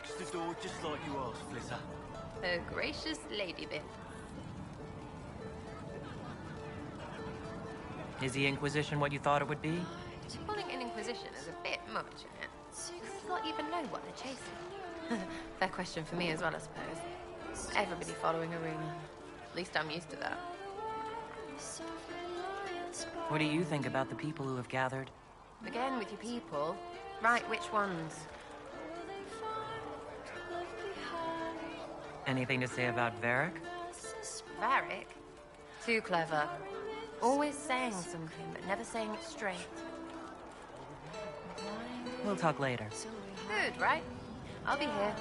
next the door just like you asked, Flitter. A gracious lady bit. Is the Inquisition what you thought it would be? Calling it an Inquisition is a bit much, isn't it? Does it not even know what they're chasing? Fair question for me as well, I suppose. Everybody following a rumor. At least I'm used to that. What do you think about the people who have gathered? Again, with your people. Right, which ones? Anything to say about Varric? Varric? Too clever. Always saying something, but never saying it straight. We'll talk later. Good, right? I'll be here.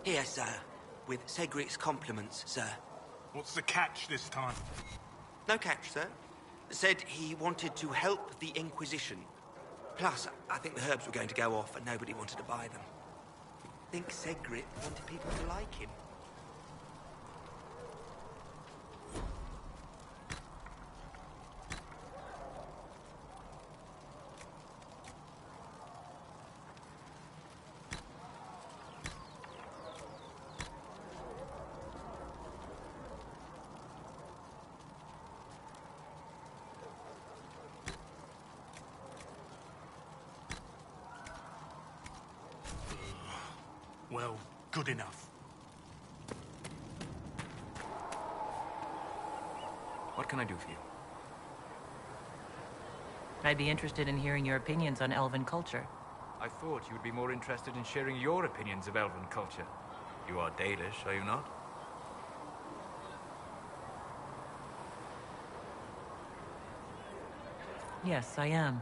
Here, sir. With Cedric's compliments, sir. What's the catch this time? No catch, sir. Said he wanted to help the Inquisition. Plus, I think the herbs were going to go off and nobody wanted to buy them. I think Cedric wanted people to like him. Well, good enough. What can I do for you? I'd be interested in hearing your opinions on elven culture. I thought you would be more interested in sharing your opinions of elven culture. You are Dalish, are you not? Yes, I am.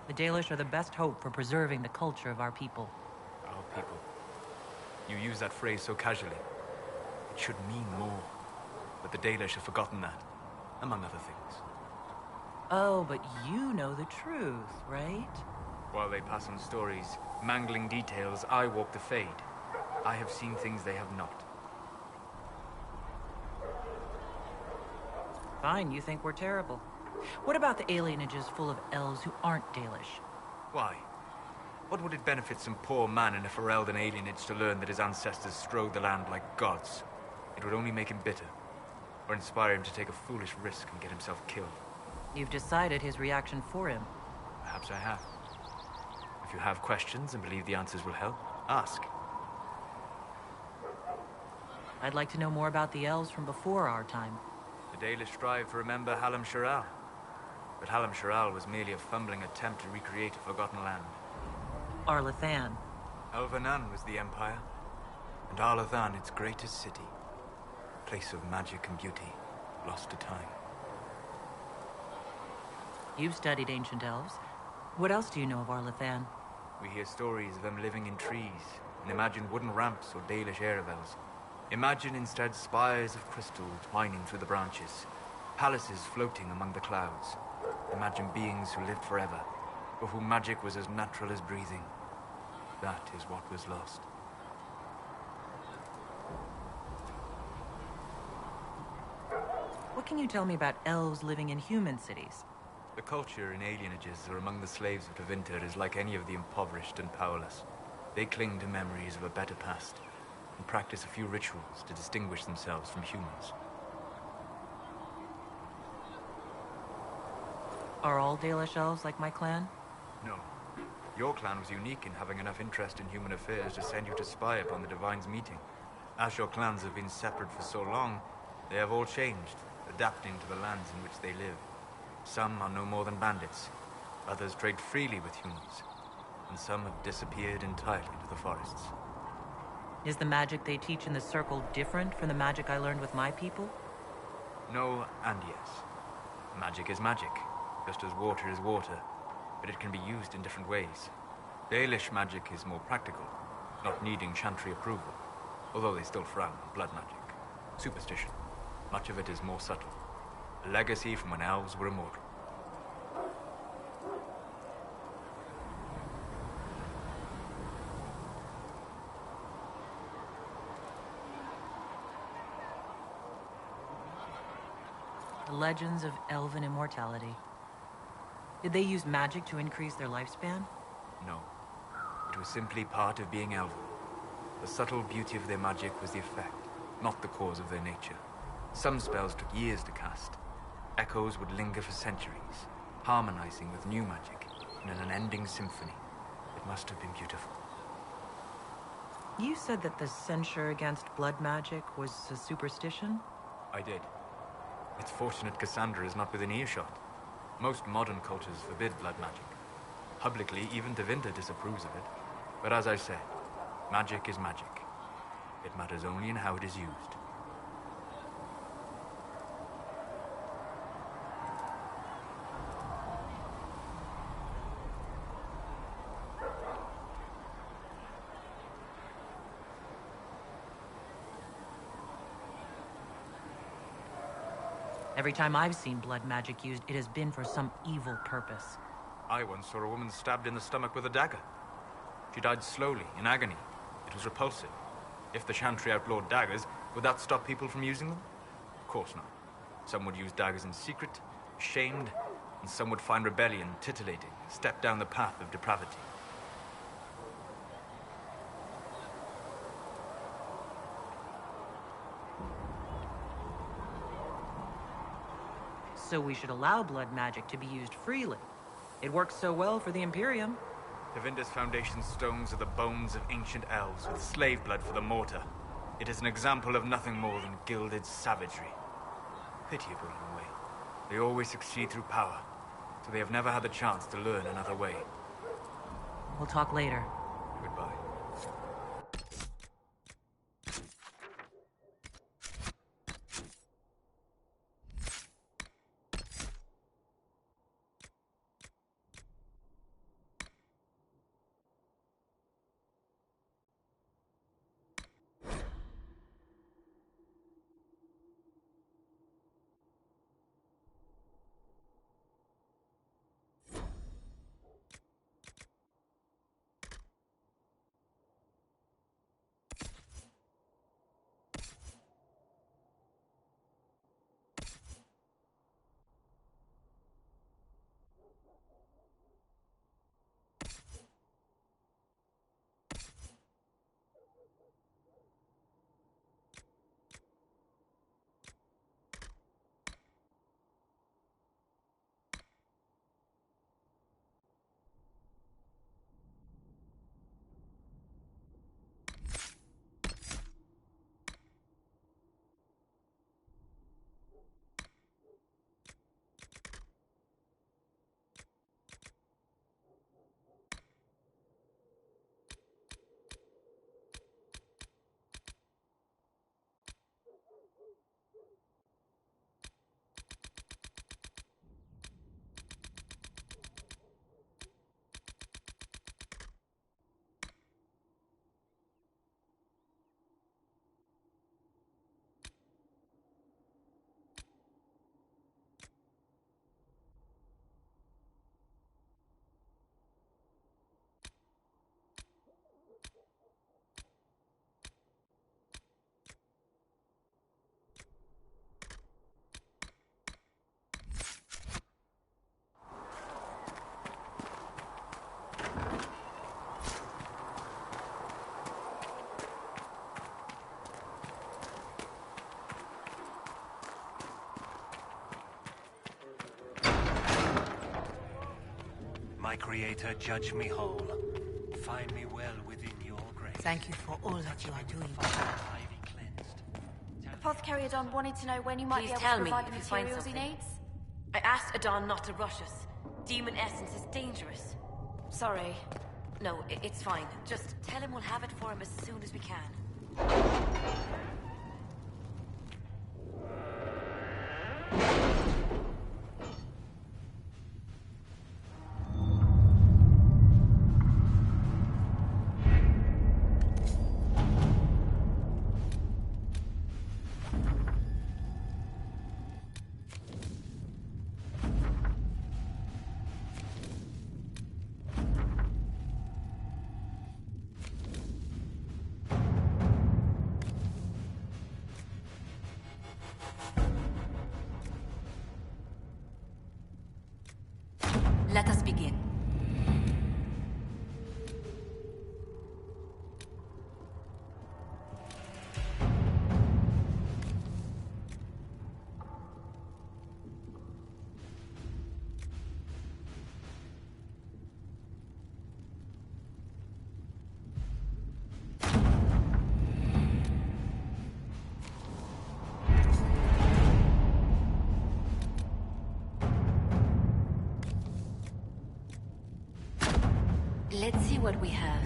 The Dalish are the best hope for preserving the culture of our people. Our people. You use that phrase so casually. It should mean more. But the Dalish have forgotten that, among other things. Oh, but you know the truth, right? While they pass on stories, mangling details, I walk the fade. I have seen things they have not. Fine, you think we're terrible. What about the alienages full of elves who aren't Dalish? Why? What would it benefit some poor man in a Ferelden alienage to learn that his ancestors strode the land like gods? It would only make him bitter, or inspire him to take a foolish risk and get himself killed. You've decided his reaction for him. Perhaps I have. If you have questions and believe the answers will help, ask. I'd like to know more about the elves from before our time. The Dalish strive to remember Hallam Shiral. But Hallam Shiral was merely a fumbling attempt to recreate a forgotten land. Arlathan. Elvanan was the empire, and Arlathan its greatest city. A place of magic and beauty, lost to time. You've studied ancient elves. What else do you know of Arlathan? We hear stories of them living in trees, and imagine wooden ramps or Dalish Erebels. Imagine instead spires of crystal twining through the branches, palaces floating among the clouds. Imagine beings who lived forever, for whom magic was as natural as breathing. That is what was lost. What can you tell me about elves living in human cities? The culture in alienages or among the slaves of Tevinter is like any of the impoverished and powerless. They cling to memories of a better past, and practice a few rituals to distinguish themselves from humans. Are all Dalish elves like my clan? No. Your clan was unique in having enough interest in human affairs to send you to spy upon the Divine's meeting. As your clans have been separate for so long, they have all changed, adapting to the lands in which they live. Some are no more than bandits. Others trade freely with humans, and some have disappeared entirely into the forests. Is the magic they teach in the Circle different from the magic I learned with my people? No and yes. Magic is magic, just as water is water, but it can be used in different ways. Dalish magic is more practical, not needing chantry approval, although they still frown on blood magic. Superstition. Much of it is more subtle. A legacy from when elves were immortal. The legends of elven immortality. Did they use magic to increase their lifespan? No. It was simply part of being elven. The subtle beauty of their magic was the effect, not the cause of their nature. Some spells took years to cast. Echoes would linger for centuries, harmonizing with new magic in an unending symphony. It must have been beautiful. You said that the censure against blood magic was a superstition? I did. It's fortunate Cassandra is not within earshot. Most modern cultures forbid blood magic. Publicly, even Devinda disapproves of it. But as I said, magic is magic. It matters only in how it is used. Every time I've seen blood magic used, it has been for some evil purpose. I once saw a woman stabbed in the stomach with a dagger. She died slowly, in agony. It was repulsive. If the Chantry outlawed daggers, would that stop people from using them? Of course not. Some would use daggers in secret, shamed, and some would find rebellion titillating, step down the path of depravity. So we should allow blood magic to be used freely. It works so well for the Imperium. Devinda's foundation stones are the bones of ancient elves with slave blood for the mortar. It is an example of nothing more than gilded savagery. Pitiable in a way. They always succeed through power, so they have never had the chance to learn another way. We'll talk later. Goodbye. My creator, judge me whole. Find me well within your grace. Thank you for all that you are doing. Ivy cleansed. Apothecary Adon wanted to know when you might Please be able tell to me provide the if you find materials he something. needs. I asked Adon not to rush us. Demon essence is dangerous. Sorry. No, it's fine. Just tell him we'll have it for him as soon as we can. Let us begin. Let's see what we have.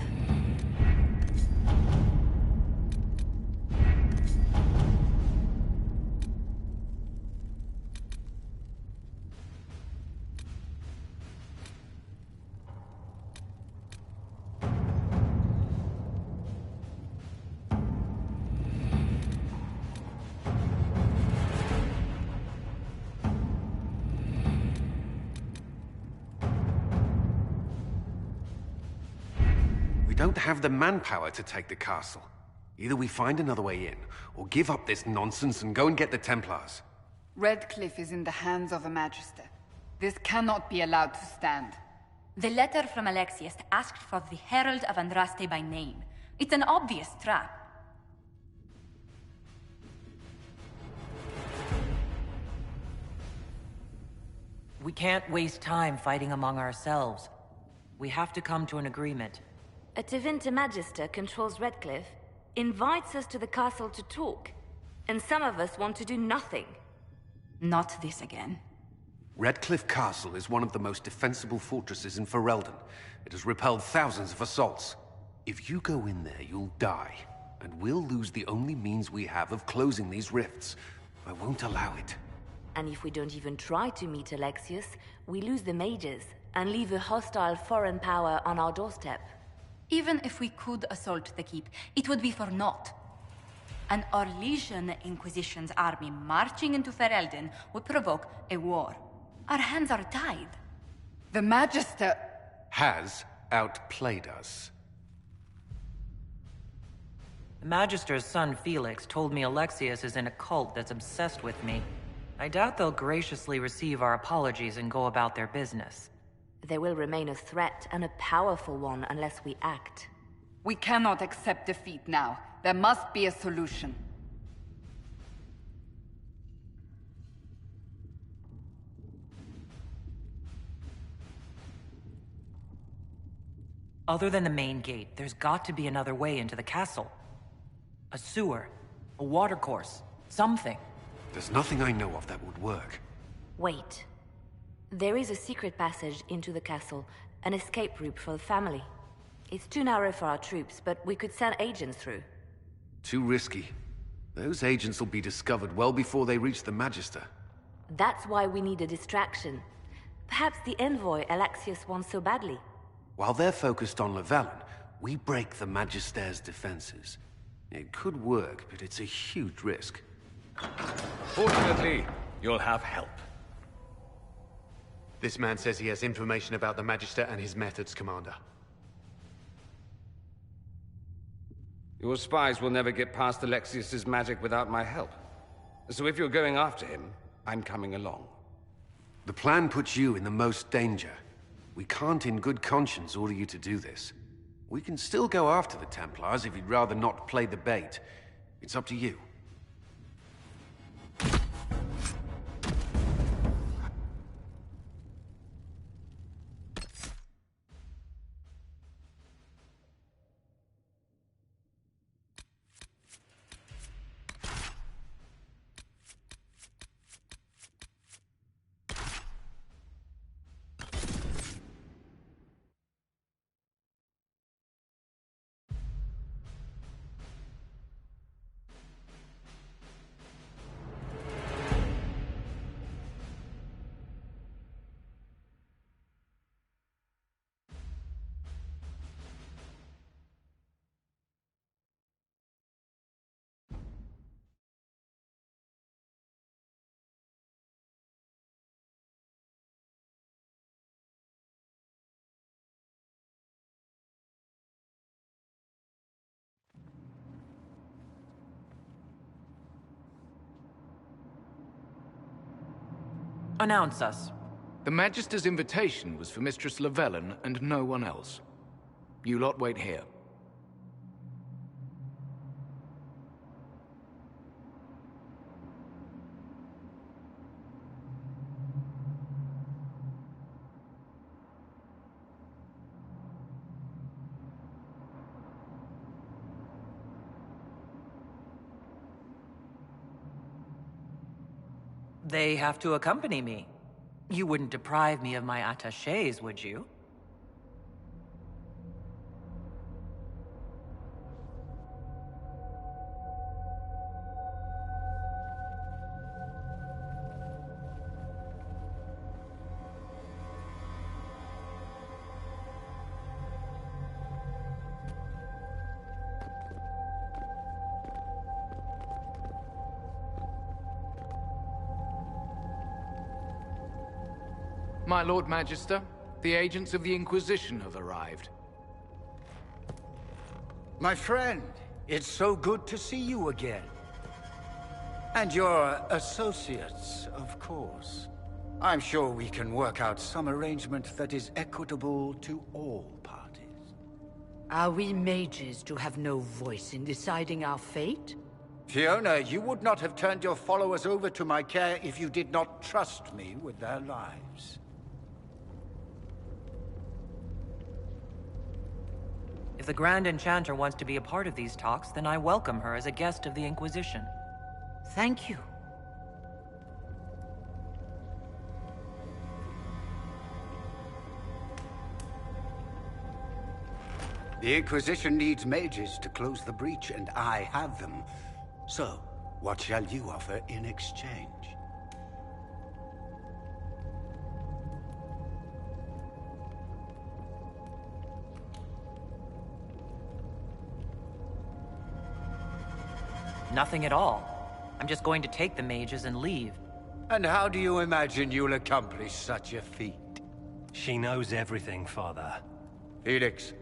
We don't have the manpower to take the castle. Either we find another way in, or give up this nonsense and go and get the Templars. Redcliffe is in the hands of a Magister. This cannot be allowed to stand. The letter from Alexius asked for the Herald of Andraste by name. It's an obvious trap. We can't waste time fighting among ourselves. We have to come to an agreement. A Tevinter Magister controls Redcliffe, invites us to the castle to talk, and some of us want to do nothing. Not this again. Redcliffe Castle is one of the most defensible fortresses in Ferelden. It has repelled thousands of assaults. If you go in there, you'll die, and we'll lose the only means we have of closing these rifts. I won't allow it. And if we don't even try to meet Alexius, we lose the mages, and leave a hostile foreign power on our doorstep. Even if we could assault the keep, it would be for naught. An Orlesian Inquisition's army marching into Ferelden would provoke a war. Our hands are tied. The Magister has outplayed us. The Magister's son, Felix, told me Alexius is in a cult that's obsessed with me. I doubt they'll graciously receive our apologies and go about their business. They will remain a threat, and a powerful one, unless we act. We cannot accept defeat now. There must be a solution. Other than the main gate, there's got to be another way into the castle. A sewer, a watercourse, something. There's nothing I know of that would work. Wait. There is a secret passage into the castle, an escape route for the family. It's too narrow for our troops, but we could send agents through. Too risky. Those agents will be discovered well before they reach the Magister. That's why we need a distraction. Perhaps the envoy Alexius wants so badly. While they're focused on Llewellyn, we break the Magister's defenses. It could work, but it's a huge risk. Fortunately, you'll have help. This man says he has information about the Magister and his methods, Commander. Your spies will never get past Alexius's magic without my help. So if you're going after him, I'm coming along. The plan puts you in the most danger. We can't in good conscience order you to do this. We can still go after the Templars if you'd rather not play the bait. It's up to you. Announce us. The Magister's invitation was for Mistress Llewellyn and no one else. You lot wait here. They have to accompany me. You wouldn't deprive me of my attachés, would you? My Lord Magister, the agents of the Inquisition have arrived. My friend, it's so good to see you again. And your associates, of course. I'm sure we can work out some arrangement that is equitable to all parties. Are we mages to have no voice in deciding our fate? Fiona, you would not have turned your followers over to my care if you did not trust me with their lives. If the Grand Enchanter wants to be a part of these talks, then I welcome her as a guest of the Inquisition. Thank you. The Inquisition needs mages to close the breach, and I have them. So, what shall you offer in exchange? Nothing at all. I'm just going to take the mages and leave. And how do you imagine you'll accomplish such a feat? She knows everything, Father. Felix,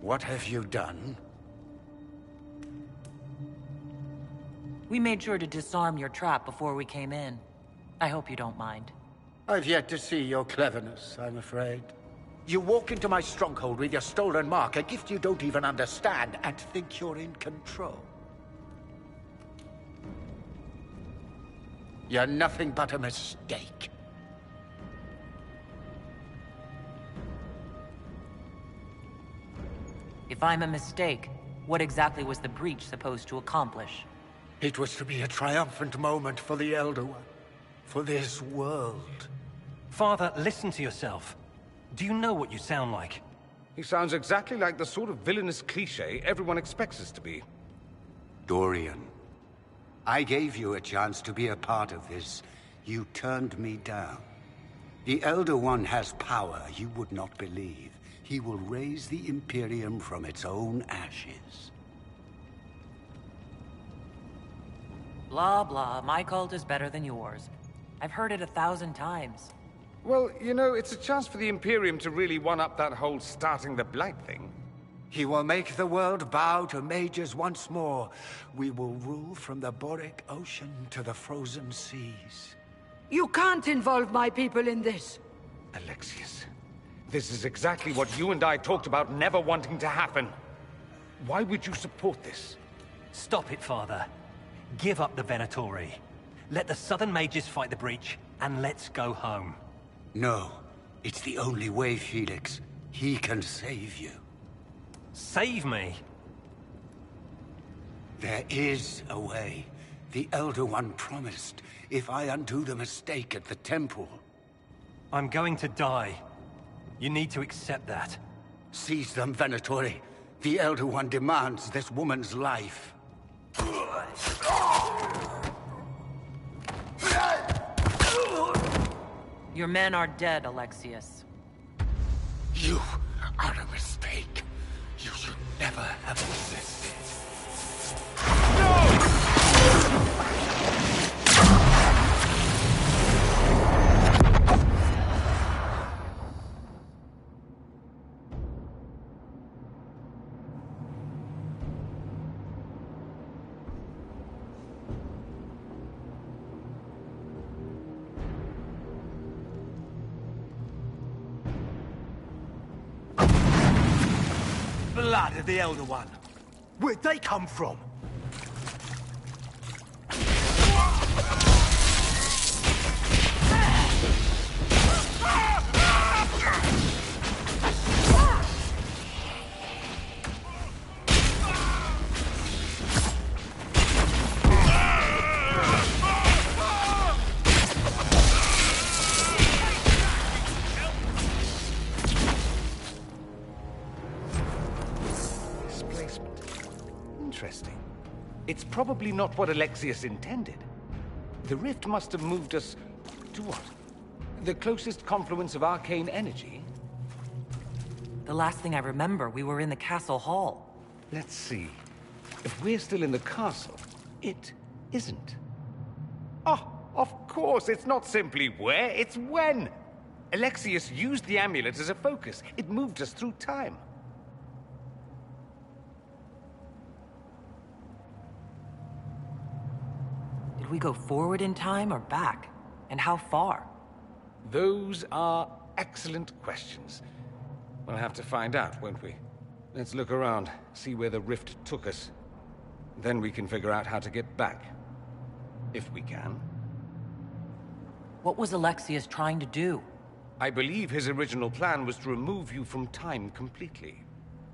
what have you done? We made sure to disarm your trap before we came in. I hope you don't mind. I've yet to see your cleverness, I'm afraid. You walk into my stronghold with your stolen mark, a gift you don't even understand, and think you're in control. You're nothing but a mistake. If I'm a mistake, what exactly was the breach supposed to accomplish? It was to be a triumphant moment for the Elder One, for this world. Father, listen to yourself. Do you know what you sound like? He sounds exactly like the sort of villainous cliché everyone expects us to be. Dorian, I gave you a chance to be a part of this. You turned me down. The Elder One has power you would not believe. He will raise the Imperium from its own ashes. Blah, blah. My cult is better than yours. I've heard it 1,000 times. Well, you know, it's a chance for the Imperium to really one-up that whole starting the Blight thing. He will make the world bow to mages once more. We will rule from the Boric Ocean to the frozen seas. You can't involve my people in this. Alexius, this is exactly what you and I talked about never wanting to happen. Why would you support this? Stop it, Father. Give up the Venatori. Let the Southern Mages fight the breach, and let's go home. No. It's the only way, Felix. He can save you. Save me? There is a way. The Elder One promised, if I undo the mistake at the temple. I'm going to die. You need to accept that. Seize them, Venatori. The Elder One demands this woman's life. Your men are dead, Alexius. You are a mistake. You should never have existed. blood of the Elder One. Where'd they come from? Interesting. It's probably not what Alexius intended. The rift must have moved us to what? The closest confluence of arcane energy? The last thing I remember, we were in the castle hall. Let's see. If we're still in the castle, it isn't. Oh, of course, it's not simply where, it's when! Alexius used the amulet as a focus. It moved us through time. Did we go forward in time or back? And how far? Those are excellent questions. We'll have to find out, won't we? Let's look around, see where the rift took us. Then we can figure out how to get back. If we can. What was Alexius trying to do? I believe his original plan was to remove you from time completely.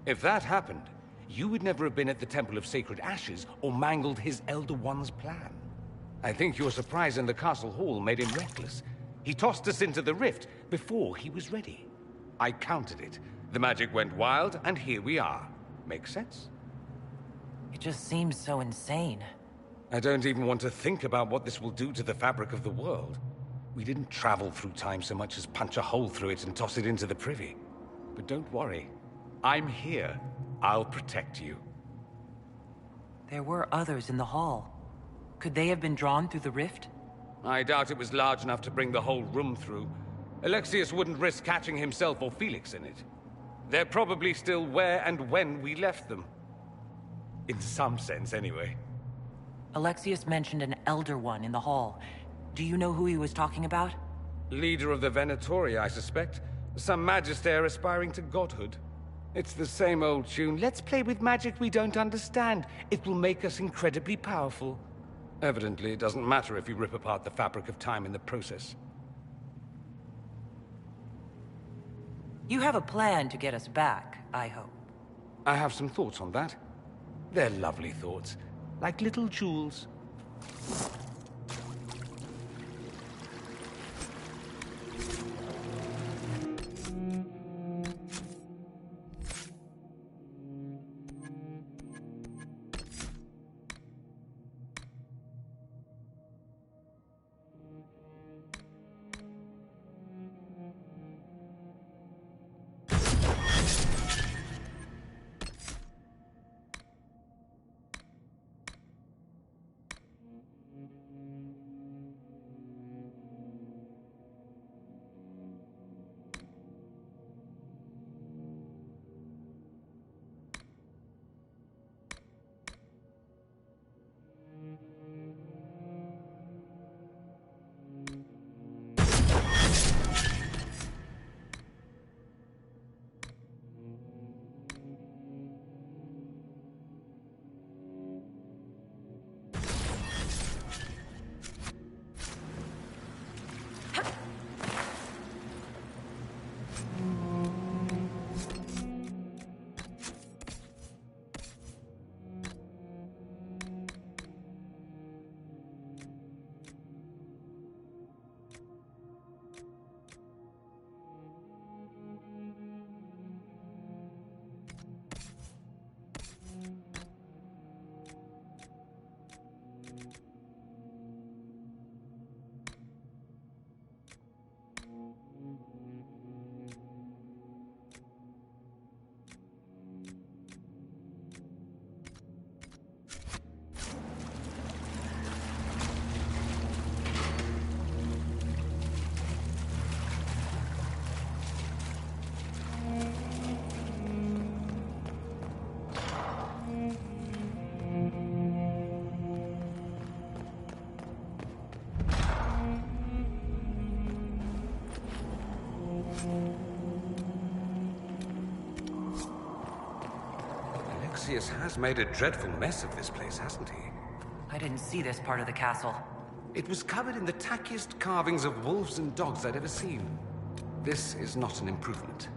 If that happened, you would never have been at the Temple of Sacred Ashes or mangled his Elder One's plan. I think your surprise in the castle hall made him reckless. He tossed us into the rift before he was ready. I countered it. The magic went wild, and here we are. Make sense? It just seems so insane. I don't even want to think about what this will do to the fabric of the world. We didn't travel through time so much as punch a hole through it and toss it into the privy. But don't worry. I'm here. I'll protect you. There were others in the hall. Could they have been drawn through the rift? I doubt it was large enough to bring the whole room through. Alexius wouldn't risk catching himself or Felix in it. They're probably still where and when we left them. In some sense, anyway. Alexius mentioned an Elder One in the hall. Do you know who he was talking about? Leader of the Venatori, I suspect. Some magister aspiring to godhood. It's the same old tune. Let's play with magic we don't understand. It will make us incredibly powerful. Evidently, it doesn't matter if you rip apart the fabric of time in the process. You have a plan to get us back, I hope. I have some thoughts on that. They're lovely thoughts, like little jewels. Alexius has made a dreadful mess of this place, hasn't he? I didn't see this part of the castle. It was covered in the tackiest carvings of wolves and dogs I'd ever seen. This is not an improvement.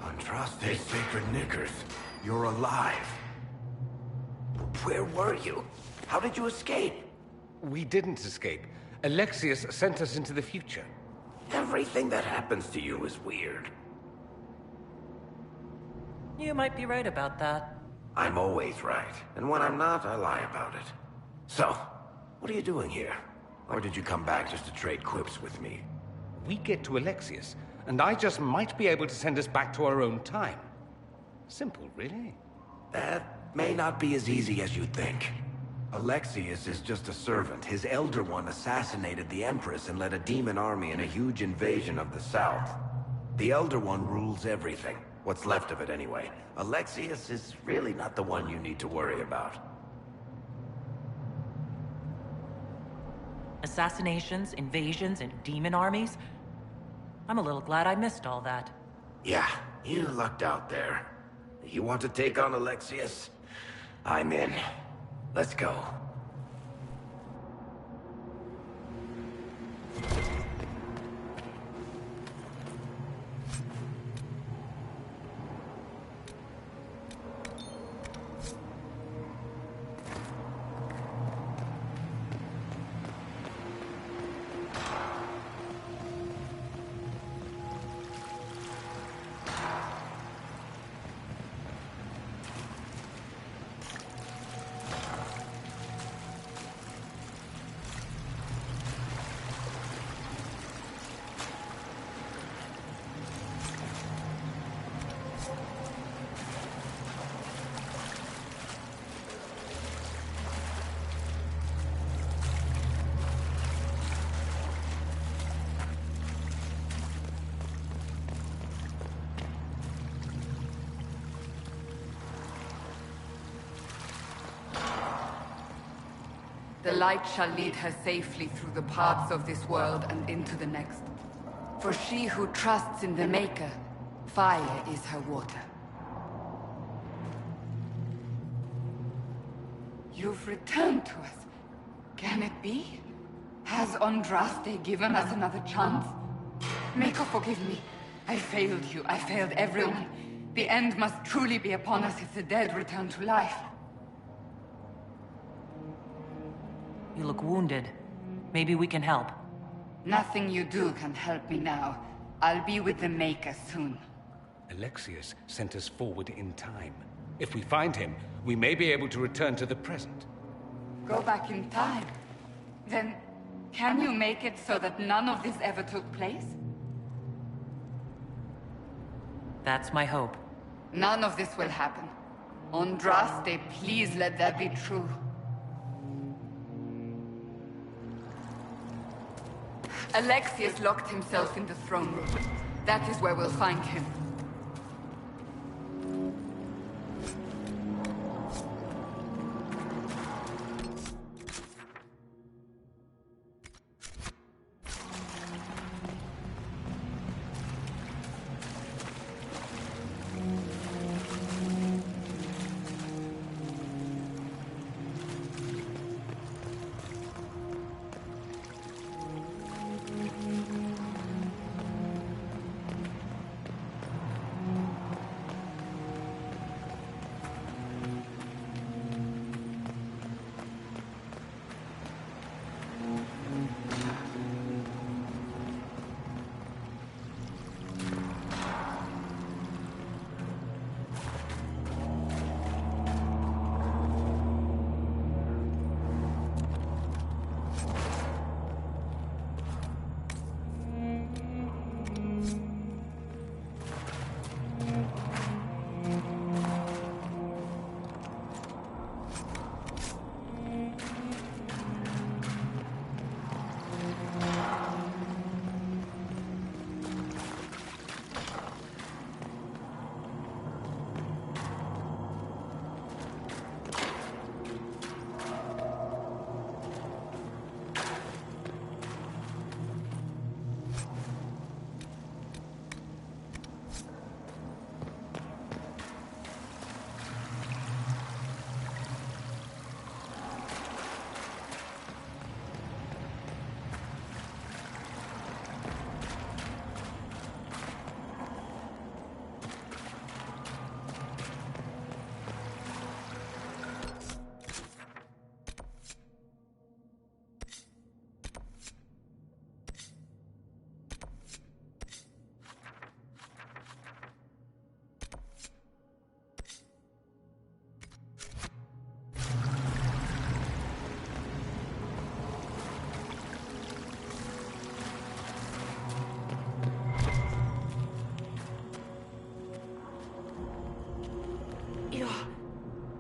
Andraste Sacred Knickers, you're alive. Where were you? How did you escape? We didn't escape. Alexius sent us into the future. Everything that happens to you is weird. You might be right about that. I'm always right, and when I'm not, I lie about it. So, what are you doing here? Or did you come back just to trade quips with me? We get to Alexius, and I just might be able to send us back to our own time. Simple, really. That may not be as easy as you think. Alexius is just a servant. His Elder One assassinated the Empress and led a demon army in a huge invasion of the South. The Elder One rules everything. What's left of it, anyway. Alexius is really not the one you need to worry about. Assassinations, invasions, and demon armies? I'm a little glad I missed all that. Yeah, you lucked out there. You want to take on Alexius? I'm in. Let's go. The light shall lead her safely through the paths of this world and into the next. For she who trusts in the Maker, fire is her water. You've returned to us. Can it be? Has Andraste given us another chance? Maker, forgive me. I failed you. I failed everyone. The end must truly be upon us if the dead return to life. You look wounded. Maybe we can help. Nothing you do can help me now. I'll be with the Maker soon. Alexius sent us forward in time. If we find him, we may be able to return to the present. Go back in time? Then Can you make it so that none of this ever took place? That's my hope. None of this will happen. Andraste, please let that be true. Alexius locked himself in the throne room. That is where we'll find him.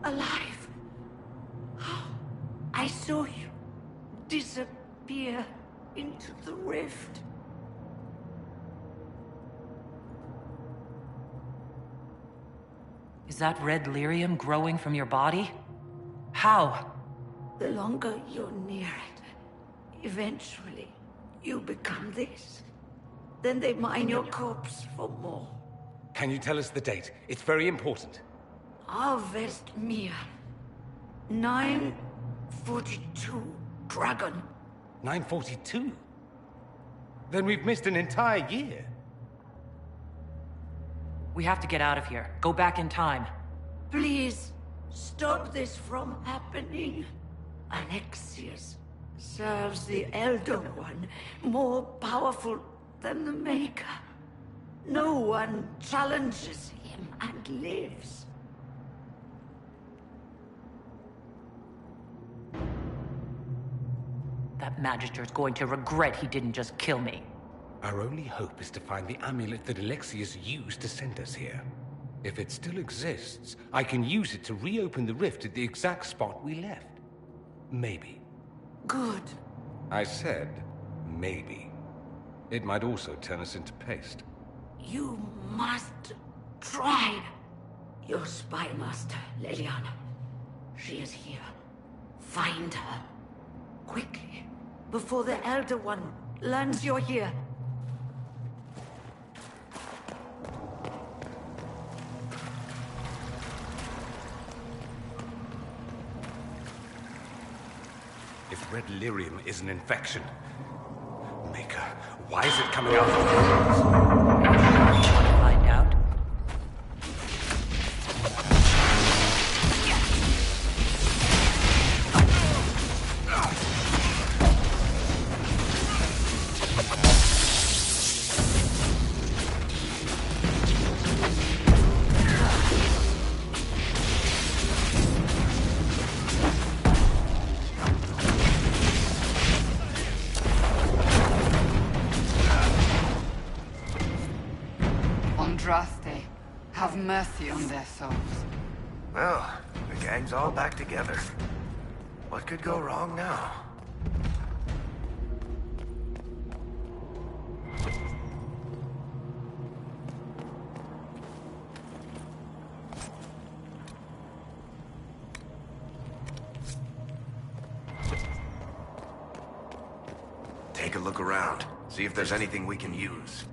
Alive. I saw you disappear into the rift. Is that red lyrium growing from your body? How? The longer you're near it, eventually you become this. Then they mine your corpse for more. Can you tell us the date? It's very important. Harvest Mir. 942 Dragon. 942? Then we've missed an entire year. We have to get out of here. Go back in time. Please, stop this from happening. Alexius serves the Elder One, more powerful than the Maker. No one challenges him and lives. That Magister's going to regret he didn't just kill me. Our only hope is to find the amulet that Alexius used to send us here. If it still exists, I can use it to reopen the rift at the exact spot we left. Maybe. Good. I said, maybe. It might also turn us into paste. You must try. Your spy master, Leliana. She is here. Find her. Quickly. Before the Elder One learns you're here. If red lyrium is an infection... Maker, why is it coming out of the hands? Want to find out? mercy on their souls. Well, the gang's all back together. What could go wrong now? Take a look around. See if there's anything we can use.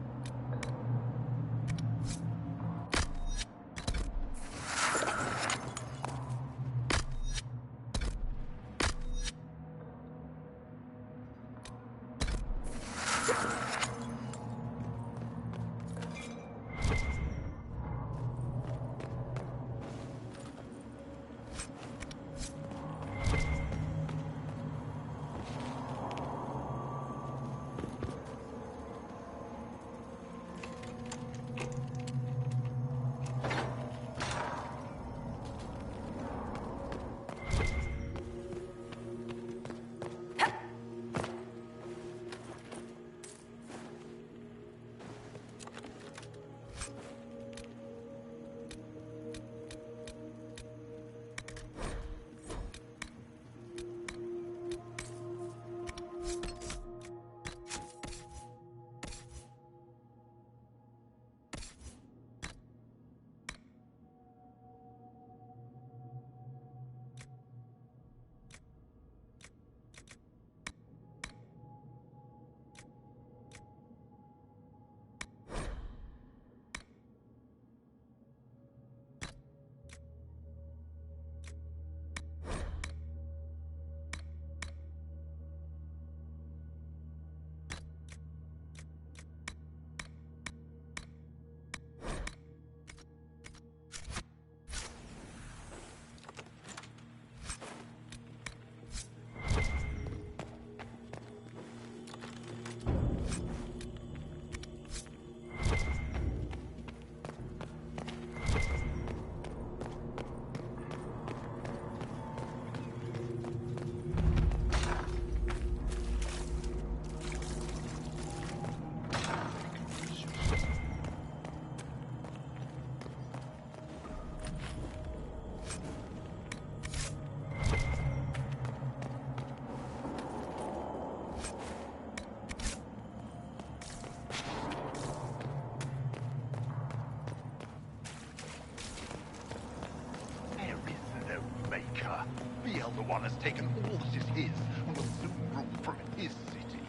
The Elder One has taken all that is his and will soon rule from his city.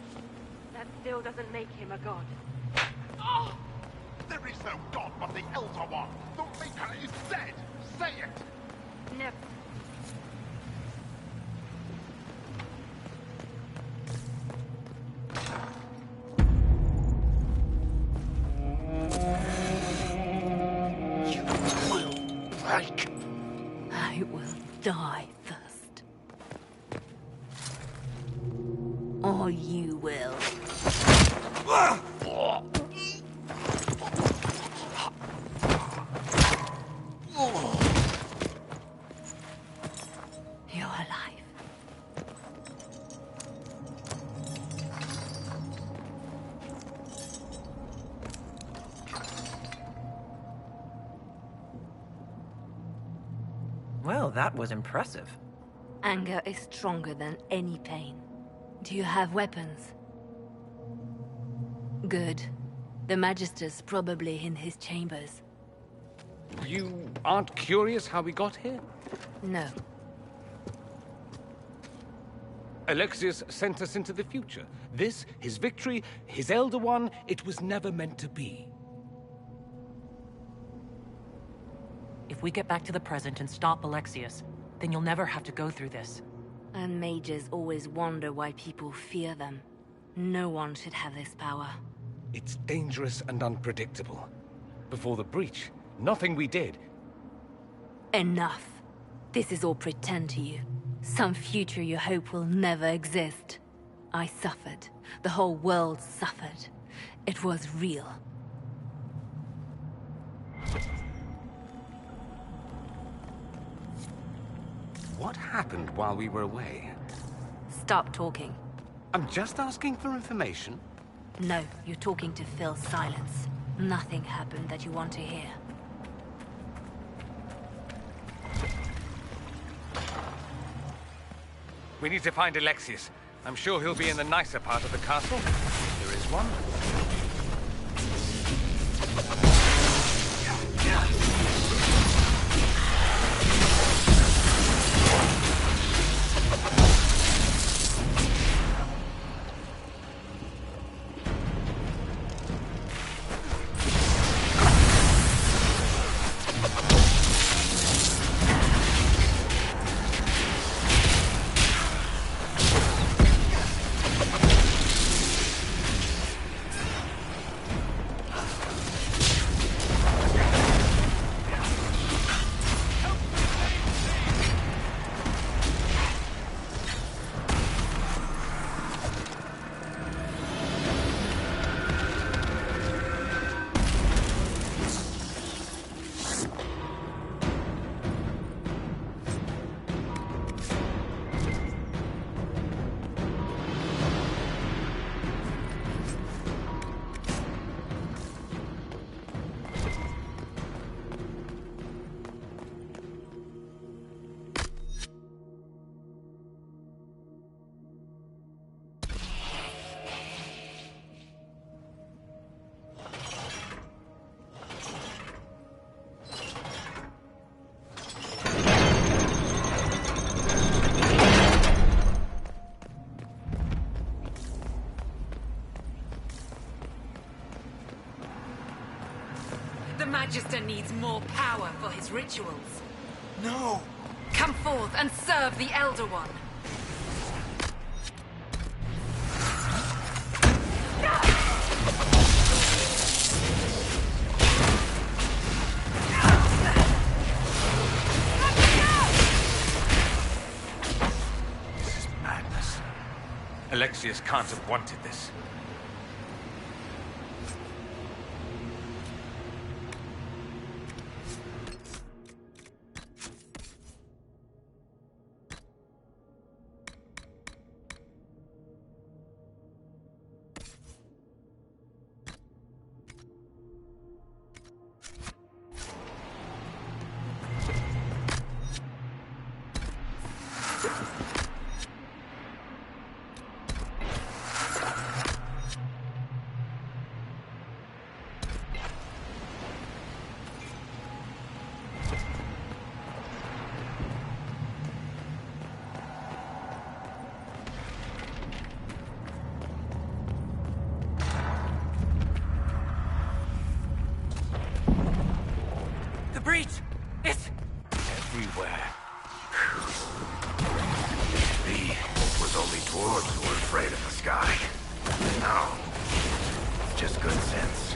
That still doesn't make him a god. Oh! There is no god but the Elder One. The Maker is dead. Say it. Never. I will die first. Or you will. You're alive. Well, that was impressive. Anger is stronger than any pain. Do you have weapons? Good. The Magister's probably in his chambers. You aren't curious how we got here? No. Alexius sent us into the future. This, his victory, his Elder One, it was never meant to be. If we get back to the present and stop Alexius, then you'll never have to go through this. And mages always wonder why people fear them. No one should have this power. It's dangerous and unpredictable. Before the breach, nothing we did. Enough. This is all pretend to you. Some future you hope will never exist. I suffered. The whole world suffered. It was real. What happened while we were away? Stop talking. I'm just asking for information. No, you're talking to fill silence. Nothing happened that you want to hear. We need to find Alexius. I'm sure he'll be in the nicer part of the castle. There is one. The Magister needs more power for his rituals. No! Come forth and serve the Elder One. This is madness. Alexius can't have wanted this. Breach! It's everywhere. It was only dwarves who were afraid of the sky. No. It's just good sense.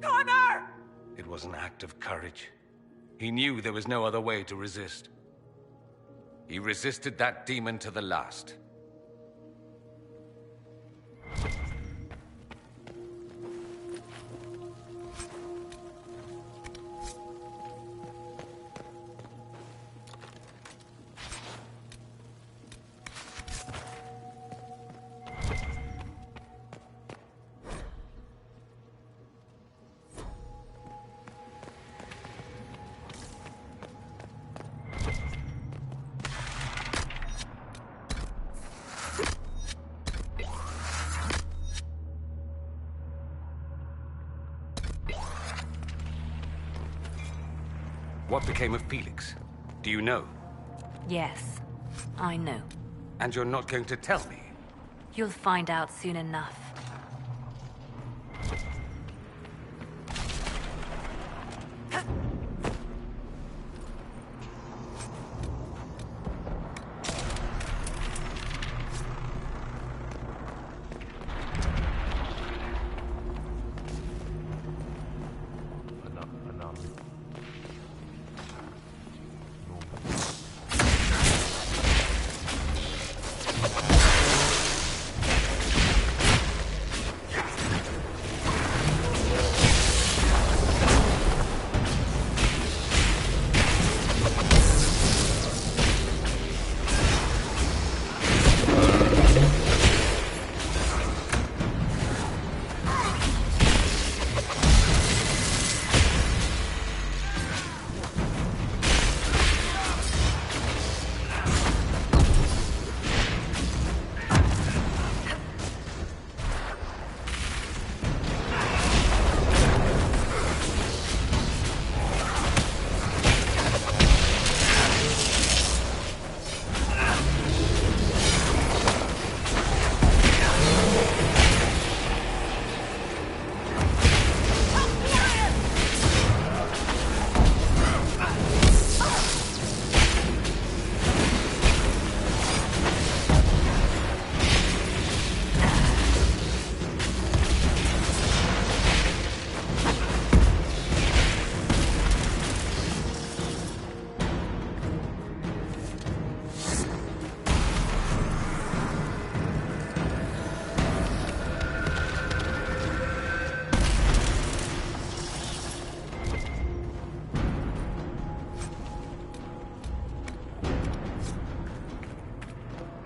Connor! It was an act of courage. He knew there was no other way to resist. He resisted that demon to the last. What became of Felix? Do you know? Yes, I know. And you're not going to tell me? You'll find out soon enough.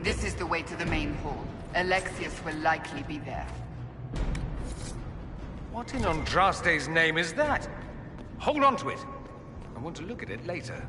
This is the way to the main hall. Alexius will likely be there. What in Andraste's name is that? Hold on to it. I want to look at it later.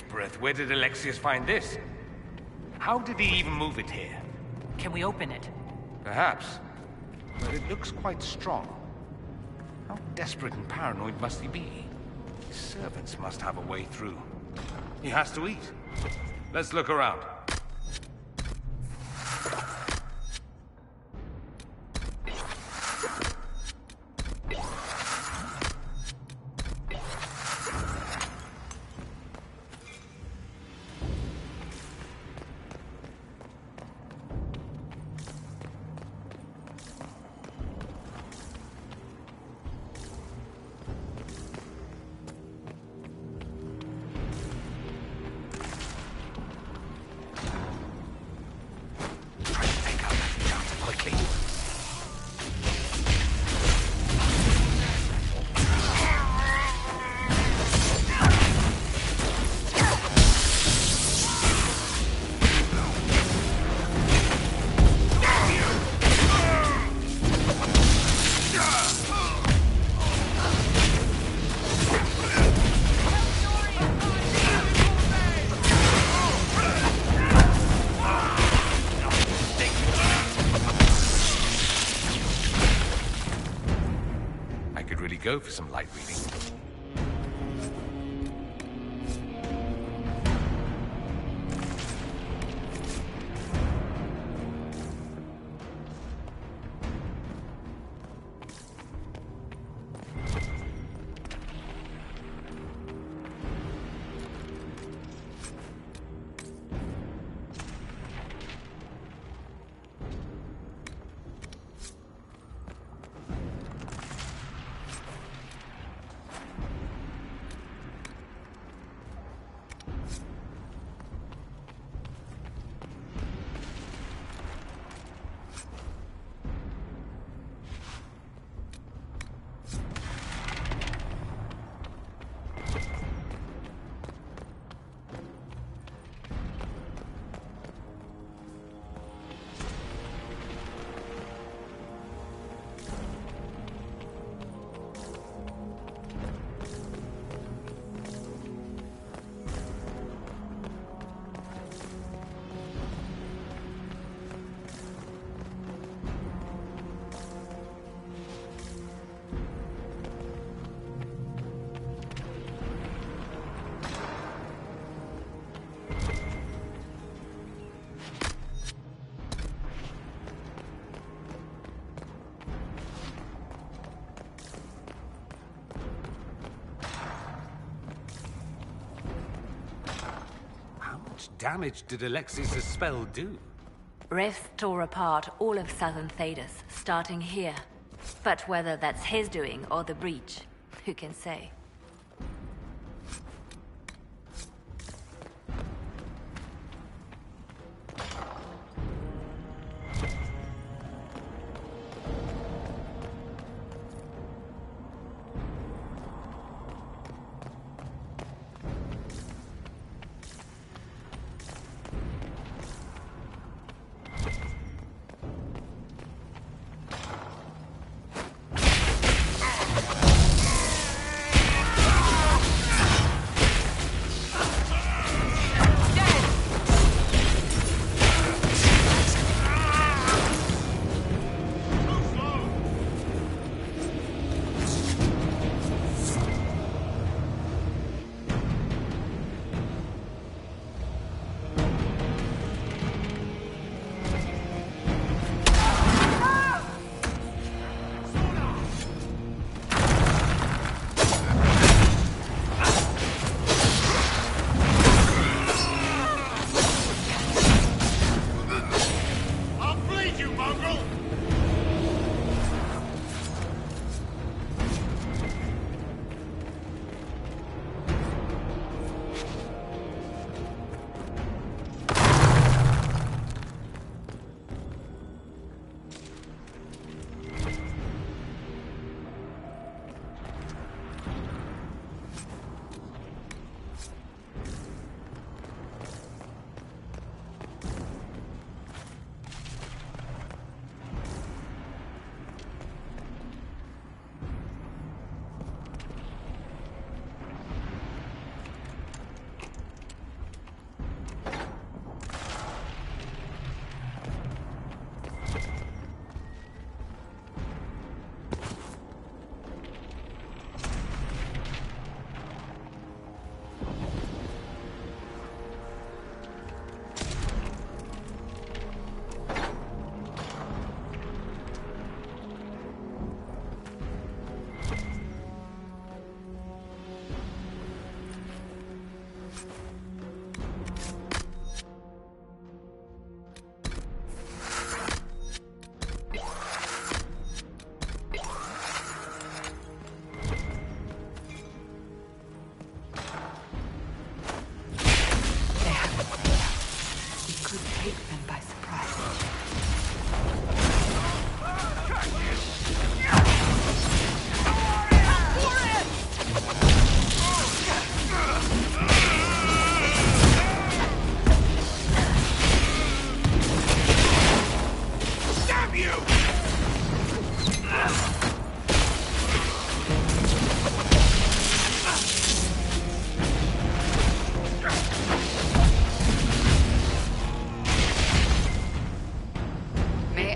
Breath. Where did Alexius find this? How did he even move it here? Can we open it? Perhaps. But it looks quite strong. How desperate and paranoid must he be? His servants must have a way through. He has to eat. Let's look around. I could really go for some light reading. Damage did Alexius' spell do? Rifts tore apart all of southern Thedas, starting here. But whether that's his doing or the breach, who can say?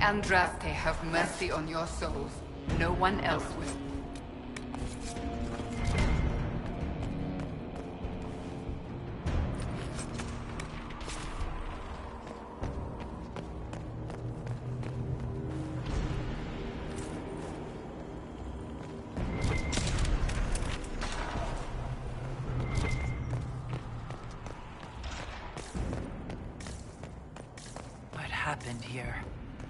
Andraste have mercy on your souls. No one else will. Happened here?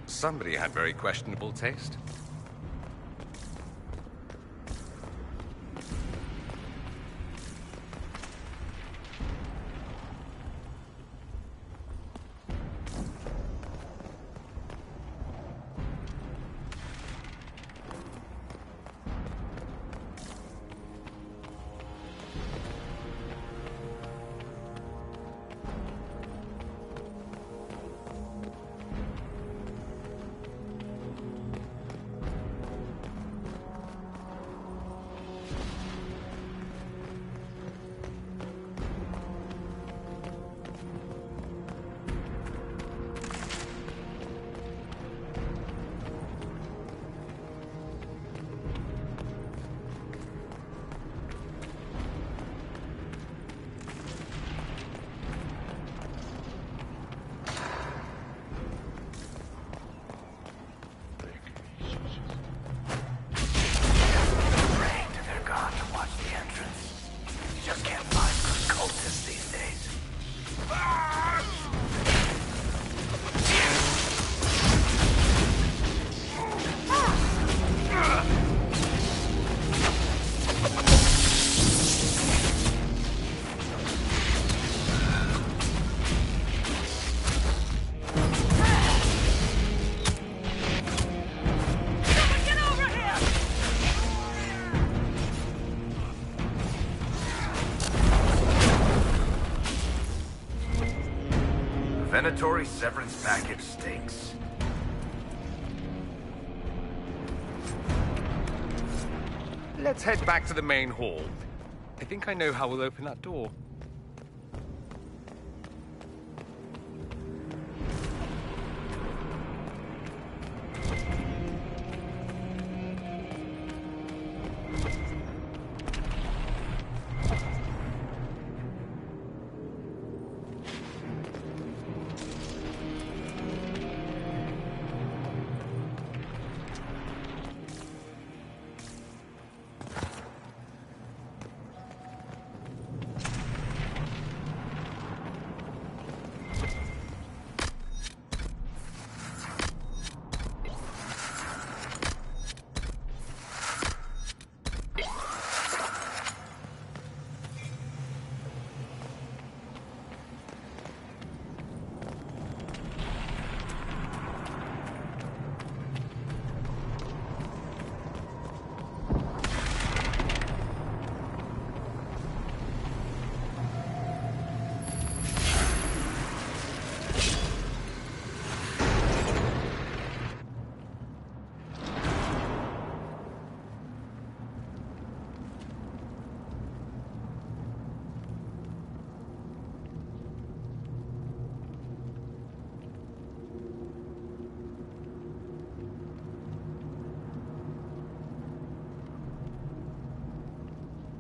Somebody had very questionable taste. Venatory severance package stinks. Let's head back to the main hall. I think I know how we'll open that door.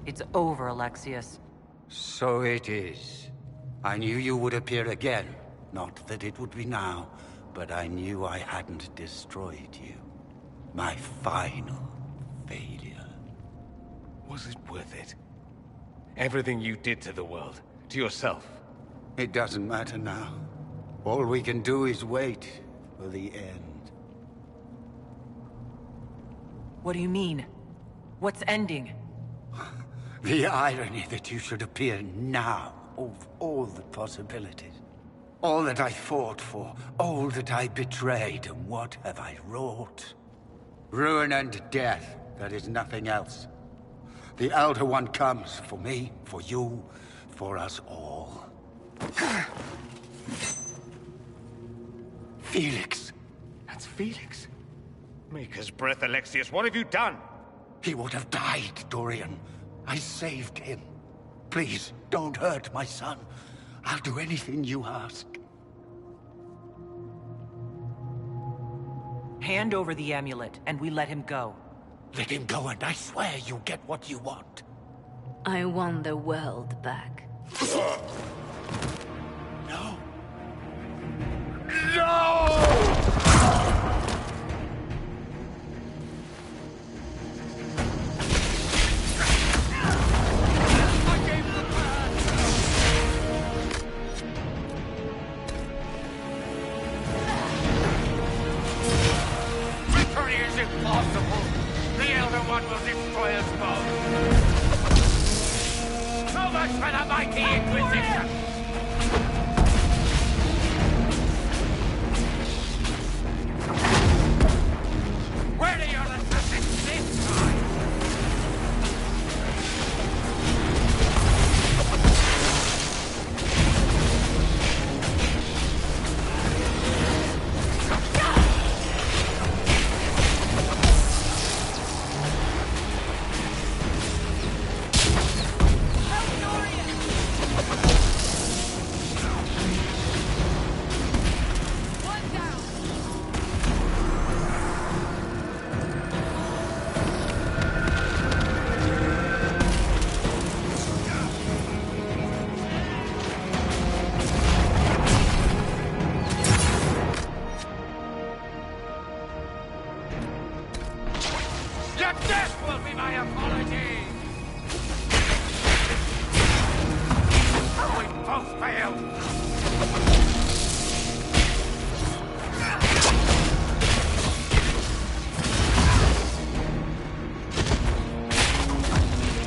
It's over, Alexius. So it is. I knew you would appear again. Not that it would be now, but I knew I hadn't destroyed you. My final failure. Was it worth it? Everything you did to the world, to yourself. It doesn't matter now. All we can do is wait for the end. What do you mean? What's ending? The irony that you should appear now, of all the possibilities. All that I fought for, all that I betrayed, and what have I wrought? Ruin and death, that is nothing else. The Elder One comes for me, for you, for us all. Felix. That's Felix. Maker's breath, Alexius, what have you done? He would have died, Dorian. I saved him. Please, don't hurt my son. I'll do anything you ask. Hand over the amulet, and we let him go. Let him go and I swear you'll get what you want. I want the world back. No. Victory is impossible. The Elder One will destroy us both. So much for the mighty Inquisition! Where are your assassins this time? Your death will be my apology! We both failed!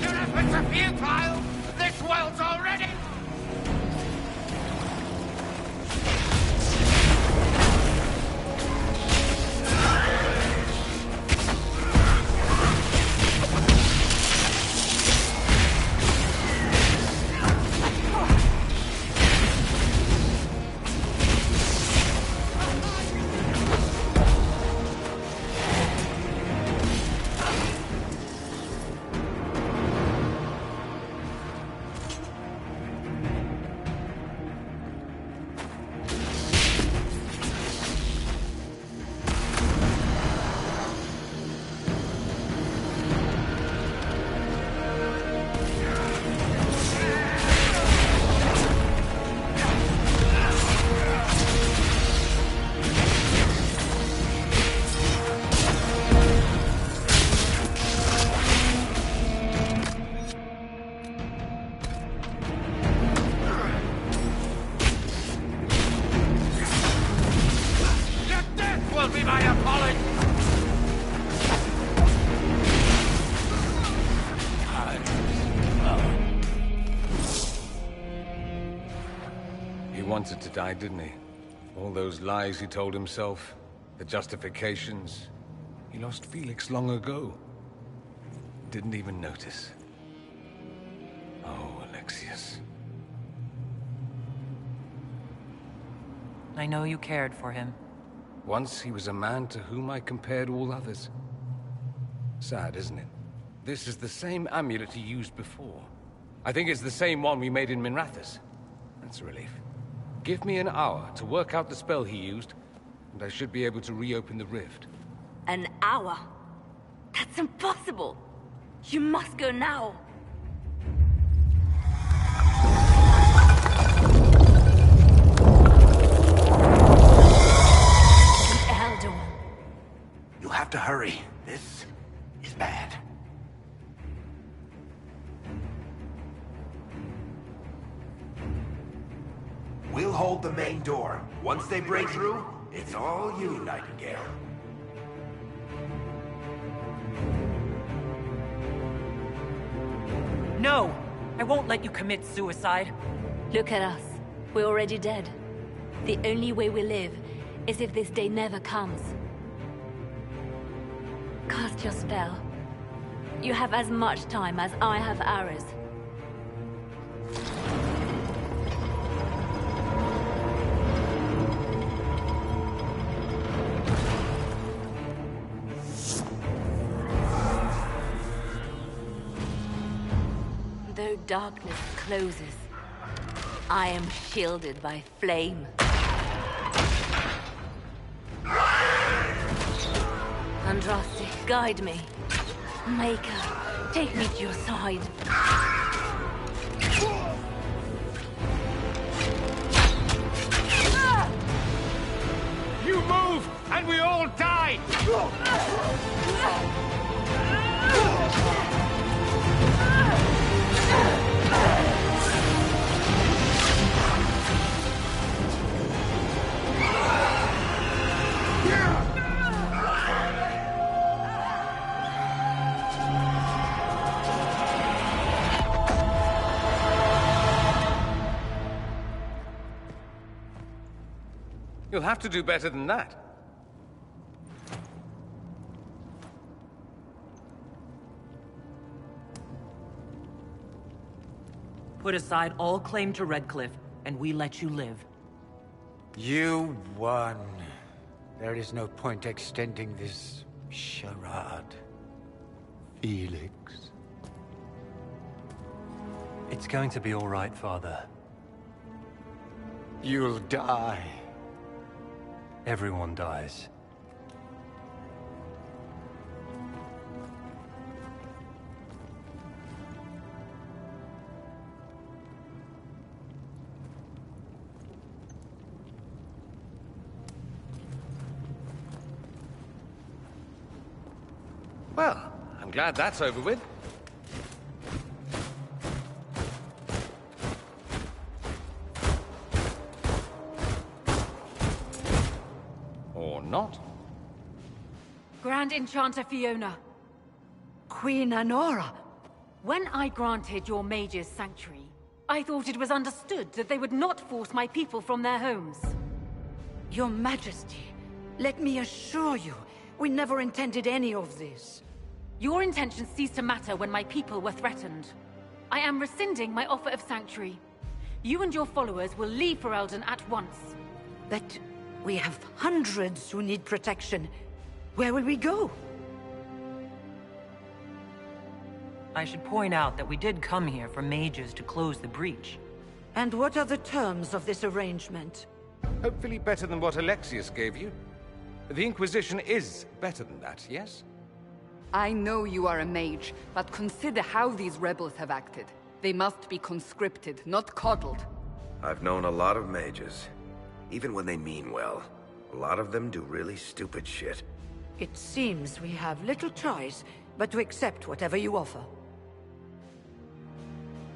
Your efforts are futile! This world's already... Your death will be my apology! He wanted to die, didn't he? All those lies he told himself, the justifications. He lost Felix long ago. Didn't even notice. Oh, Alexius. I know you cared for him. Once he was a man to whom I compared all others. Sad, isn't it? This is the same amulet he used before. I think it's the same one we made in Minrathous. That's a relief. Give me an hour to work out the spell he used, and I should be able to reopen the rift. An hour? That's impossible! You must go now! The Elder One. You'll have to hurry. This is bad. We'll hold the main door. Once they break through, it's all you, Nightingale. No! I won't let you commit suicide. Look at us. We're already dead. The only way we live is if this day never comes. Cast your spell. You have as much time as I have hours. Though darkness closes, I am shielded by flame. Andraste, guide me. Maker, take me to your side. You move, and we all die! You'll have to do better than that. Put aside all claim to Redcliffe, and we let you live. You won. There is no point extending this charade. Felix. It's going to be all right, Father. You'll die. Everyone dies. Well, I'm glad that's over with. Or not. Grand Enchanter Fiona. Queen Anora. When I granted your mages sanctuary, I thought it was understood that they would not force my people from their homes. Your Majesty, let me assure you, we never intended any of this. Your intentions ceased to matter when my people were threatened. I am rescinding my offer of sanctuary. You and your followers will leave Ferelden at once. But we have hundreds who need protection. Where will we go? I should point out that we did come here for mages to close the breach. And what are the terms of this arrangement? Hopefully better than what Alexius gave you. The Inquisition is better than that, yes? I know you are a mage, but consider how these rebels have acted. They must be conscripted, not coddled. I've known a lot of mages. Even when they mean well, a lot of them do really stupid shit. It seems we have little choice but to accept whatever you offer.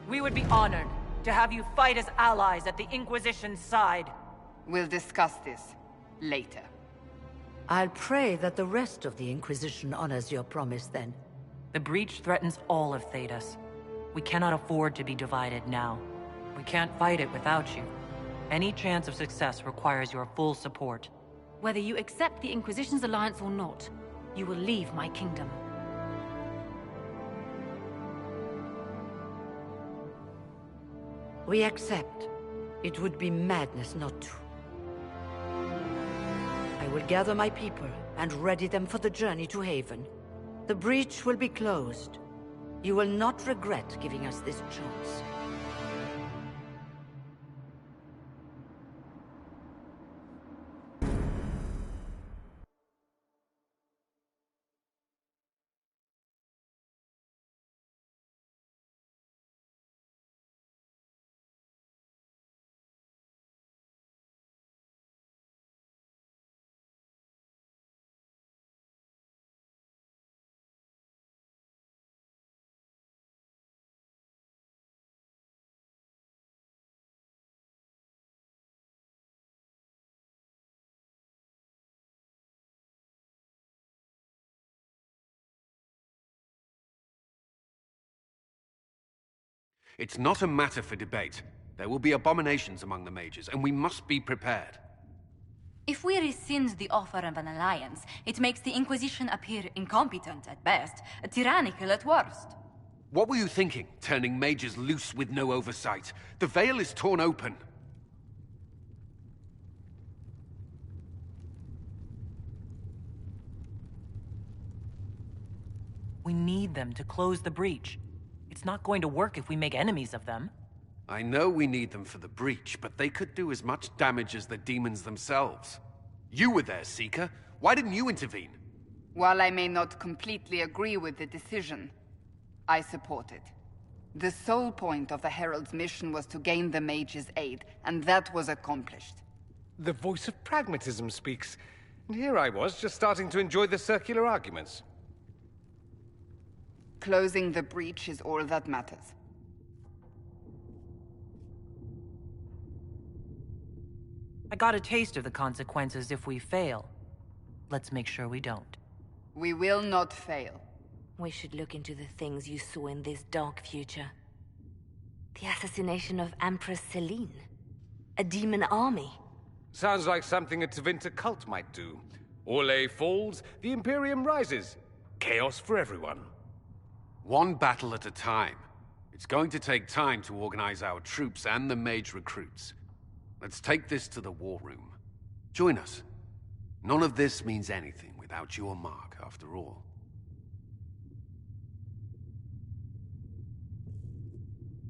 We would be honored to have you fight as allies at the Inquisition's side. We'll discuss this later. I'll pray that the rest of the Inquisition honors your promise then. The breach threatens all of Thedas. We cannot afford to be divided now. We can't fight it without you. Any chance of success requires your full support. Whether you accept the Inquisition's alliance or not, you will leave my kingdom. We accept. It would be madness not to. I will gather my people and ready them for the journey to Haven. The breach will be closed. You will not regret giving us this chance. It's not a matter for debate. There will be abominations among the mages, and we must be prepared. If we rescind the offer of an alliance, it makes the Inquisition appear incompetent at best, tyrannical at worst. What were you thinking, turning mages loose with no oversight? The veil is torn open. We need them to close the breach. It's not going to work if we make enemies of them. I know we need them for the breach, but they could do as much damage as the demons themselves. You were there, Seeker. Why didn't you intervene? While I may not completely agree with the decision, I support it. The sole point of the Herald's mission was to gain the mage's aid, and that was accomplished. The voice of pragmatism speaks. And here I was, just starting to enjoy the circular arguments. Closing the breach is all that matters. I got a taste of the consequences if we fail. Let's make sure we don't. We will not fail. We should look into the things you saw in this dark future. The assassination of Empress Celine. A demon army. Sounds like something a Tevinter cult might do. Orlais falls, the Imperium rises. Chaos for everyone. One battle at a time. It's going to take time to organize our troops and the mage recruits. Let's take this to the war room. Join us. None of this means anything without your mark, after all.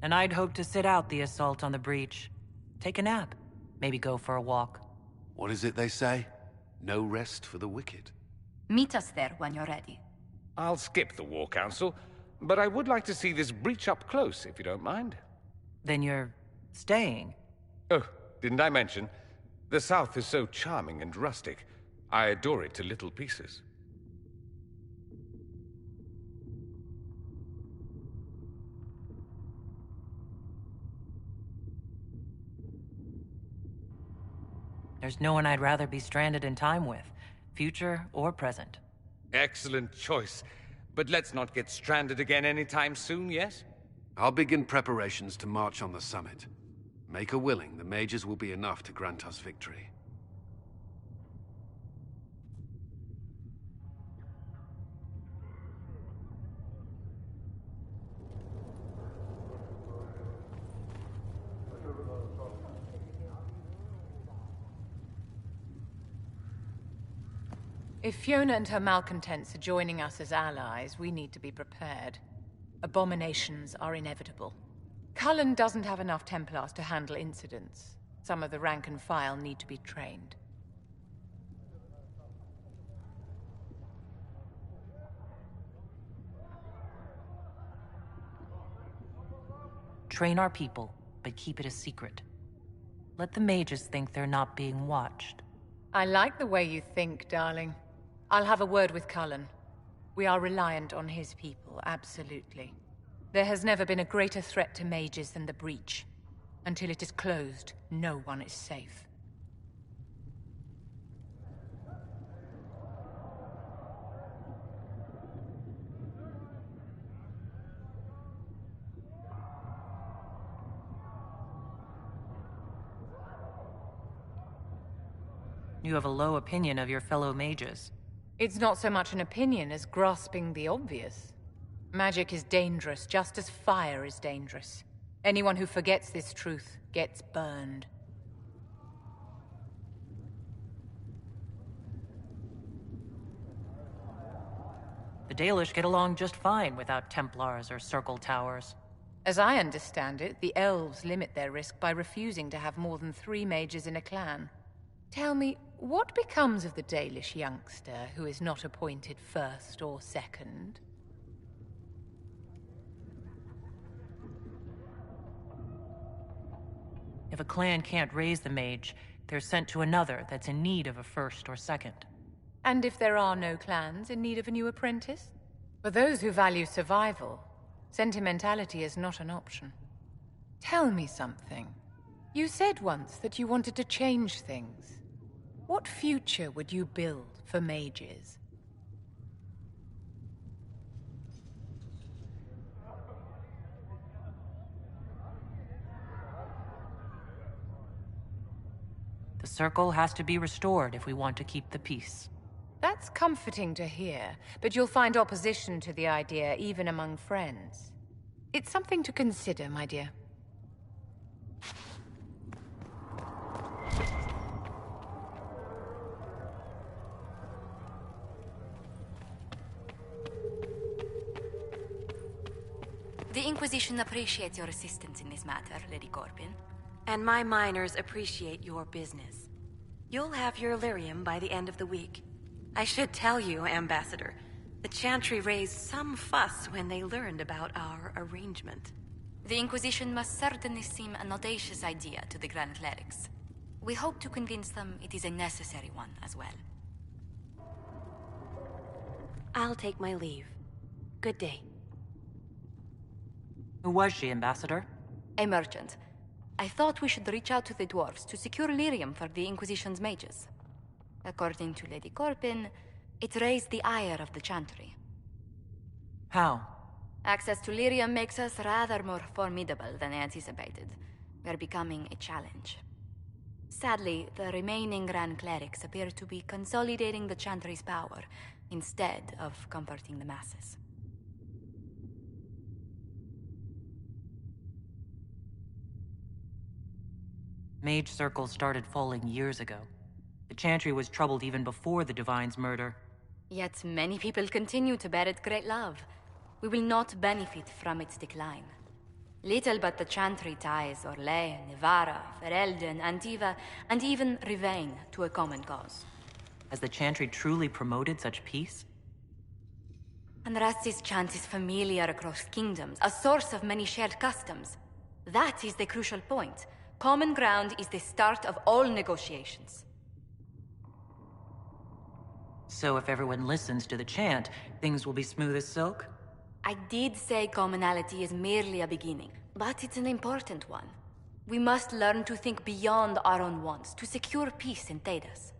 And I'd hoped to sit out the assault on the breach. Take a nap. Maybe go for a walk. What is it they say? No rest for the wicked. Meet us there when you're ready. I'll skip the War Council, but I would like to see this breach up close, if you don't mind. Then you're staying? Oh, didn't I mention? The South is so charming and rustic. I adore it to little pieces. There's no one I'd rather be stranded in time with, future or present. Excellent choice. But let's not get stranded again anytime soon, yes? I'll begin preparations to march on the summit. Make her willing, the mages will be enough to grant us victory. If Fiona and her malcontents are joining us as allies, we need to be prepared. Abominations are inevitable. Cullen doesn't have enough Templars to handle incidents. Some of the rank and file need to be trained. Train our people, but keep it a secret. Let the mages think they're not being watched. I like the way you think, darling. I'll have a word with Cullen. We are reliant on his people, absolutely. There has never been a greater threat to mages than the breach. Until it is closed, no one is safe. You have a low opinion of your fellow mages. It's not so much an opinion as grasping the obvious. Magic is dangerous, just as fire is dangerous. Anyone who forgets this truth gets burned. The Dalish get along just fine without Templars or Circle Towers. As I understand it, the elves limit their risk by refusing to have more than 3 mages in a clan. Tell me, what becomes of the Dalish youngster who is not appointed first or second? If a clan can't raise the mage, they're sent to another that's in need of a first or second. And if there are no clans in need of a new apprentice? For those who value survival, sentimentality is not an option. Tell me something. You said once that you wanted to change things. What future would you build for mages? The Circle has to be restored if we want to keep the peace. That's comforting to hear, but you'll find opposition to the idea even among friends. It's something to consider, my dear. The Inquisition appreciates your assistance in this matter, Lady Corbin. And my miners appreciate your business. You'll have your Illyrium by the end of the week. I should tell you, Ambassador, the Chantry raised some fuss when they learned about our arrangement. The Inquisition must certainly seem an audacious idea to the Grand Clerics. We hope to convince them it is a necessary one as well. I'll take my leave. Good day. Who was she, Ambassador? A merchant. I thought we should reach out to the dwarves to secure lyrium for the Inquisition's mages. According to Lady Corpin, it raised the ire of the Chantry. How? Access to lyrium makes us rather more formidable than anticipated. We're becoming a challenge. Sadly, the remaining Grand Clerics appear to be consolidating the Chantry's power, instead of comforting the masses. Mage circles started falling years ago. The Chantry was troubled even before the Divine's murder. Yet many people continue to bear it great love. We will not benefit from its decline. Little but the Chantry ties Orlais, Nevarra, Ferelden, Antiva, and even Rivain to a common cause. Has the Chantry truly promoted such peace? Andraste's chant is familiar across kingdoms, a source of many shared customs. That is the crucial point. Common ground is the start of all negotiations. So if everyone listens to the chant, things will be smooth as silk? I did say commonality is merely a beginning, but it's an important one. We must learn to think beyond our own wants, to secure peace in Thedas.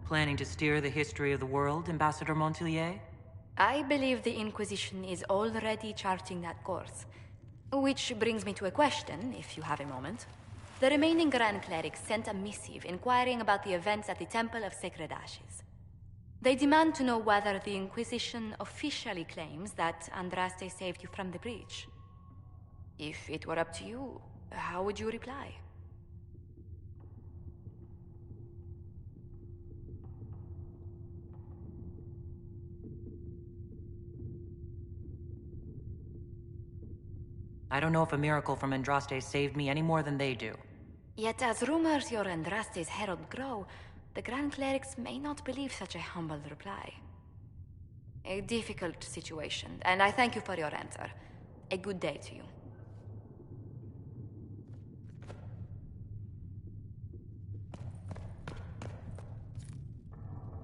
Planning to steer the history of the world, Ambassador Montilier? I believe the Inquisition is already charting that course. Which brings me to a question, if you have a moment. The remaining Grand Clerics sent a missive inquiring about the events at the Temple of Sacred Ashes. They demand to know whether the Inquisition officially claims that Andraste saved you from the breach. If it were up to you, how would you reply? I don't know if a miracle from Andraste saved me any more than they do. Yet as rumors your Andraste's herald grow, the Grand Clerics may not believe such a humble reply. A difficult situation, and I thank you for your answer. A good day to you.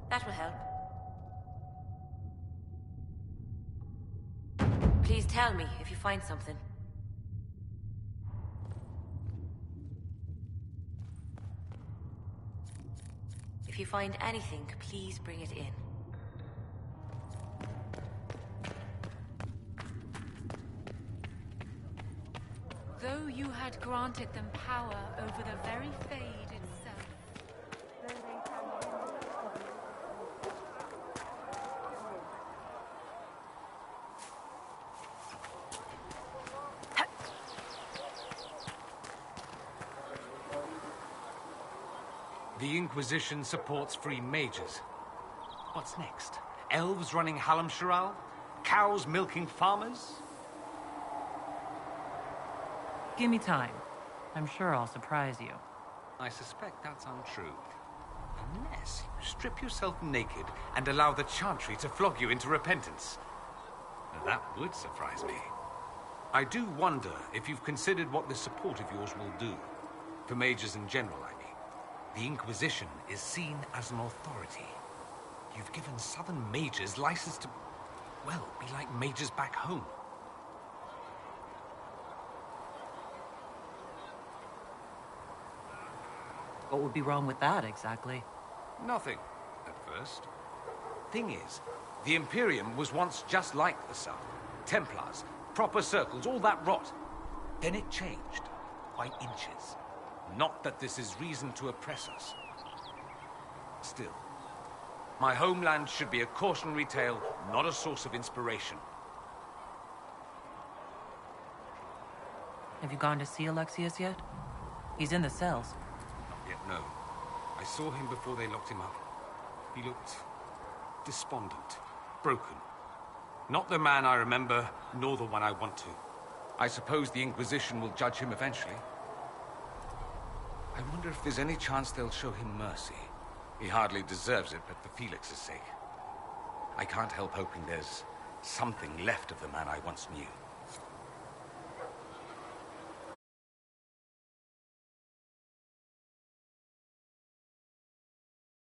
That will help. Please tell me if you find something. If you find anything, please bring it in. Though you had granted them power over the very Fade itself. The Inquisition supports free mages. What's next? Elves running Halam-Sharal? Cows milking farmers? Give me time. I'm sure I'll surprise you. I suspect that's untrue. Unless you strip yourself naked and allow the Chantry to flog you into repentance. Now, that would surprise me. I do wonder if you've considered what this support of yours will do. For mages in general, I mean. The Inquisition is seen as an authority. You've given Southern mages license to, well, be like mages back home. What would be wrong with that, exactly? Nothing, at first. Thing is, the Imperium was once just like the South. Templars, proper circles, all that rot. Then it changed, by inches. Not that this is reason to oppress us. Still, my homeland should be a cautionary tale, not a source of inspiration. Have you gone to see Alexius yet? He's in the cells. Not yet, no. I saw him before they locked him up. He looked despondent, broken. Not the man I remember, nor the one I want to. I suppose the Inquisition will judge him eventually. I wonder if there's any chance they'll show him mercy. He hardly deserves it, but for Felix's sake. I can't help hoping there's something left of the man I once knew.